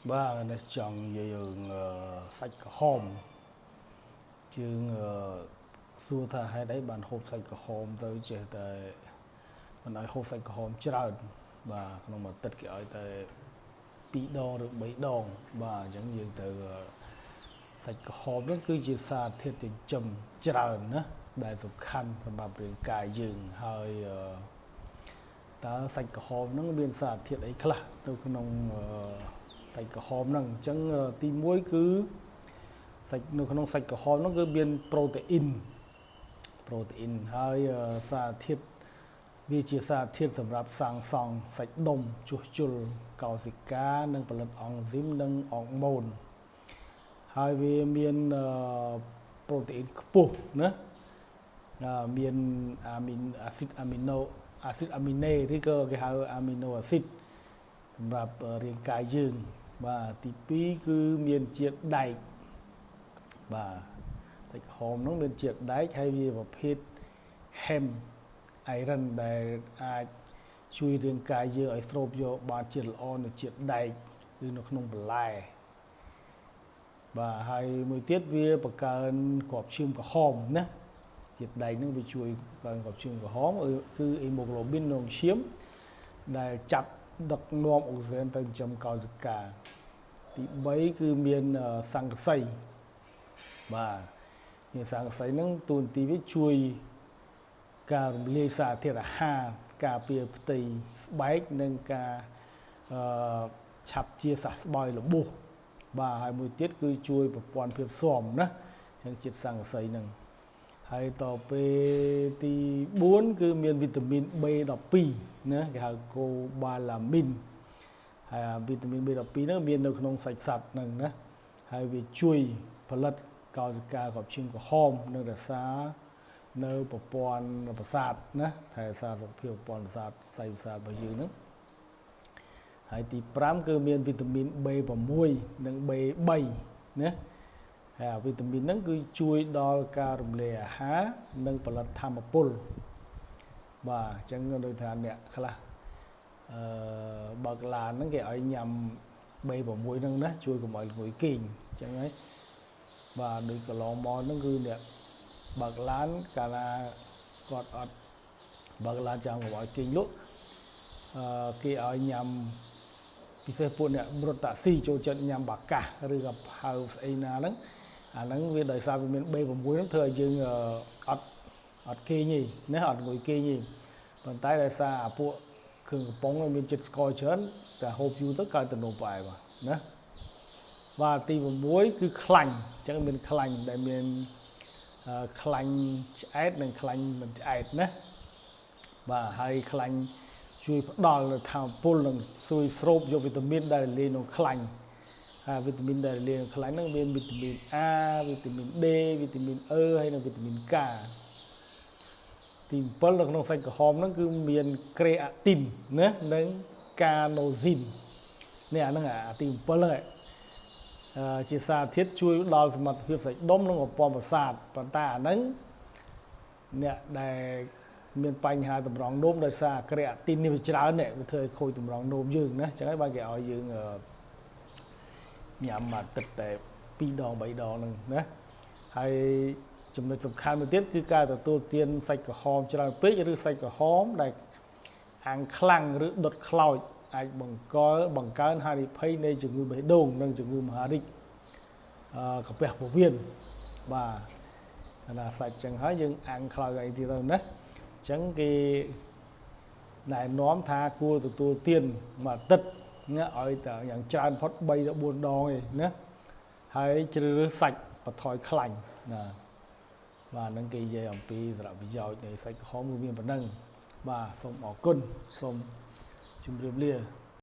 Ba nó chọn dương sách cả hôm chương xua tha hay đấy bàn hộp sách cả hôm tới chế tại mình nói hộp sách cả hômច្រើនvà nó mà tất cả tại bị đo được mấy đòn và chẳng dường từ sách cả hôm nó cứ chỉ xa thiết trình châmច្រើនnữa đại dục khănสำหรับ เรื่อง กาย យើង ហើយ តើ សាច់ក្រហម ហ្នឹង មាន សារធាតុ អី ខ្លះ នៅ ក្នុង សាច់ក្រហម ហ្នឹង អញ្ចឹង ទី 1 គឺ សាច់ នៅ ក្នុង សាច់ក្រហម ហ្នឹង គឺ មាន ប្រូតេអ៊ីន ហើយ សារធាតុ វា ជា សារធាតុ សម្រាប់ សាងសង់ សាច់ដុំ ជួសជុល កោសិកា និង ផលិត អង់ស៊ីម និង អរម៉ូន ហើយ វា មាន ប្រូតេអ៊ីន ខ្ពស់ ណា មាន អាស៊ីតអាមីណេ ឬក៏គេហៅ អាមីណូអាស៊ីត សម្រាប់ រាងកាយយើង បាទ ទី 2 គឺ មាន ជាតិដែក បាទ សាច់ក្រហម ហ្នឹង មាន ជាតិដែក ហើយ វា ប្រភេទ hem iron ដែល អាច ជួយ រាងកាយយើង ឲ្យ ស្រូបយក បាន ជាតិល្អ នៅ ជាតិដែក ឬ នៅ ក្នុង បន្លែ បាទ ហើយ មួយទៀត វា បង្កើន គ្រាប់ឈាមក្រហម ណា ជាតិដែក ហ្នឹង វា ជួយ បង្កើន គ្រាប់ឈាមក្រហម គឺ hemoglobin ក្នុងឈាម ដែល ចាប់ ដឹកនាំ អុកស៊ីហ្សែន ទៅ ចិញ្ចឹម កោសិកា ទី 3 គឺ មាន ស័ង្កសី បាទ មាន ស័ង្កសី ហ្នឹង តួនាទី វា ជួយ ការ រំលាយ សារធាតុ អាហារ ការពារ ផ្ទៃ ស្បែក និង ការ ឆាប់ ជា សះស្បើយ របួស បាទ ហើយ មួយទៀត គឺ ជួយ ប្រព័ន្ធ ភាពស៊ាំ ណា អញ្ចឹង ជាតិ ស័ង្កសី ហ្នឹង ហើយ តទៅ ទី 4 គឺ មាន វីតាមីន B12 ណា គេ ហៅ កូបាឡាមីន ហើយ វីតាមីន B12 ហ្នឹង មាន នៅ ក្នុង សាច់សត្វ ហ្នឹង ណា ហើយ វា ជួយ ផលិត កោសិកា គ្រាប់ឈាមក្រហម និង រក្សា នៅ ប្រព័ន្ធ ប្រសាទ ណា ថែ រក្សា សុខភាព ប្រព័ន្ធ ប្រសាទ ផ្សៃប្រសាទ របស់ យើង ហ្នឹង ហើយ ទី 5 គឺ មាន វីតាមីន B6 និង B3 ណា ហើយ វីតាមីន ហ្នឹង គឺ ជួយ ដល់ ការ រំលាយ អាហារ និង ផលិត ថាមពល បាទ អញ្ចឹង ដូចថា អ្នក ខ្លះ បើកឡាន ហ្នឹង គេ ឲ្យ ញ៉ាំ B6 ហ្នឹង ណា ជួយ កុំឲ្យ ល្ងុយគេង អញ្ចឹង ហើយ បាទ ដូច កន្លងមក ហ្នឹង គឺ អ្នក បើកឡាន កាលណា គាត់ អត់ បើកឡាន ចាំ កុំឲ្យ គេងលក់ គេ ឲ្យ ញ៉ាំ ពិសេស ពួក អ្នក រត់តាក់ស៊ី ចូលចិត្ត ញ៉ាំ បាកាស ឬក៏ ផៅ ស្អីណា ហ្នឹង អា ហ្នឹង វា ដោយសារ វា មាន B6 ហ្នឹង ធ្វើឲ្យ យើង អត់ គេងទេ ណា អត់ ល្ងុយគេងទេ ប៉ុន្តែ ដោយសារ អា ពួក គ្រឿងកំប៉ុង ហ្នឹង មាន ជាតិស្ករ ច្រើន តែ ហូប យូរ ទៅ កើត ទំនោរផ្អែម ណា បាទ ទី 6 គឺ ខ្លាញ់ អញ្ចឹង មាន ខ្លាញ់ ដែល មាន ខ្លាញ់ ឆ្អែត និង ខ្លាញ់ មិន ឆ្អែត ណា បាទ ហើយ ខ្លាញ់ ជួយ ផ្ដល់ នូវ ថាមពល និង ជួយ ស្រូប យក វីតាមីន ដែល លាយ ក្នុង ខ្លាញ់ ហើយ វីតាមីន ដែល លាយ ក្នុង ខ្លាញ់ ហ្នឹង មាន វីតាមីន A វីតាមីន D វីតាមីន E ហើយ និង វីតាមីន K ទី 7 នៅ ក្នុង សាច់ក្រហម ហ្នឹង គឺ មាន ក្រេអាទីន ណា និង កាណូស៊ីន នេះ អា ហ្នឹង អា ទី 7 ហ្នឹង ជា សារធាតុ ជួយ ដល់ សមត្ថភាព សាច់ដុំ និង ប្រព័ន្ធ ប្រសាទ ប៉ុន្តែ អា ហ្នឹង អ្នក ដែល មាន បញ្ហា តម្រង់នោម ដោយសារ ក្រេអាទីន នេះ វា ច្រើន នេះ វា ធ្វើឲ្យ ខូច តម្រង់នោម យើង ណា អញ្ចឹង ហើយ បាន គេ ឲ្យ យើង ញ៉ាំ មួយ អាទិត្យ តែ 2 ដង 3 ដង ហ្នឹង ណា ហើយ ចំណុច សំខាន់ មួយទៀត គឺ ការ ទទួលទាន សាច់ក្រហម ច្រើនពេក ឬ សាច់ក្រហម ដែល អាំង ខ្លាំង ឬ ដុត ខ្លោច អាច បង្កើន ហានិភ័យ នៃ ជំងឺ បេះដូង និង ជំងឺ មហារីក កាពះ ពោះវៀន បាទ ណា សាច់ ចឹង ហើយ យើង អាំង ខ្លោច អីទៀត ទៅ ណា អញ្ចឹង គេ ណែនាំ ថា គួរ ទទួលទាន មួយ អាទិត្យ ណា ឲ្យ តែ យ៉ាង ច្រើន ផុត 3 ទៅ 4 ដង ឯង ណា ហើយ ជ្រើសរើស សាច់ បន្ថយ ខ្លាញ់ ណា បាទ ហ្នឹង គេ និយាយ អំពី សារៈប្រយោជន៍ នៃ សាច់ក្រហម គឺ មាន ប៉ុណ្ណឹង បាទ សូម អរគុណ សូម ជម្រាបលា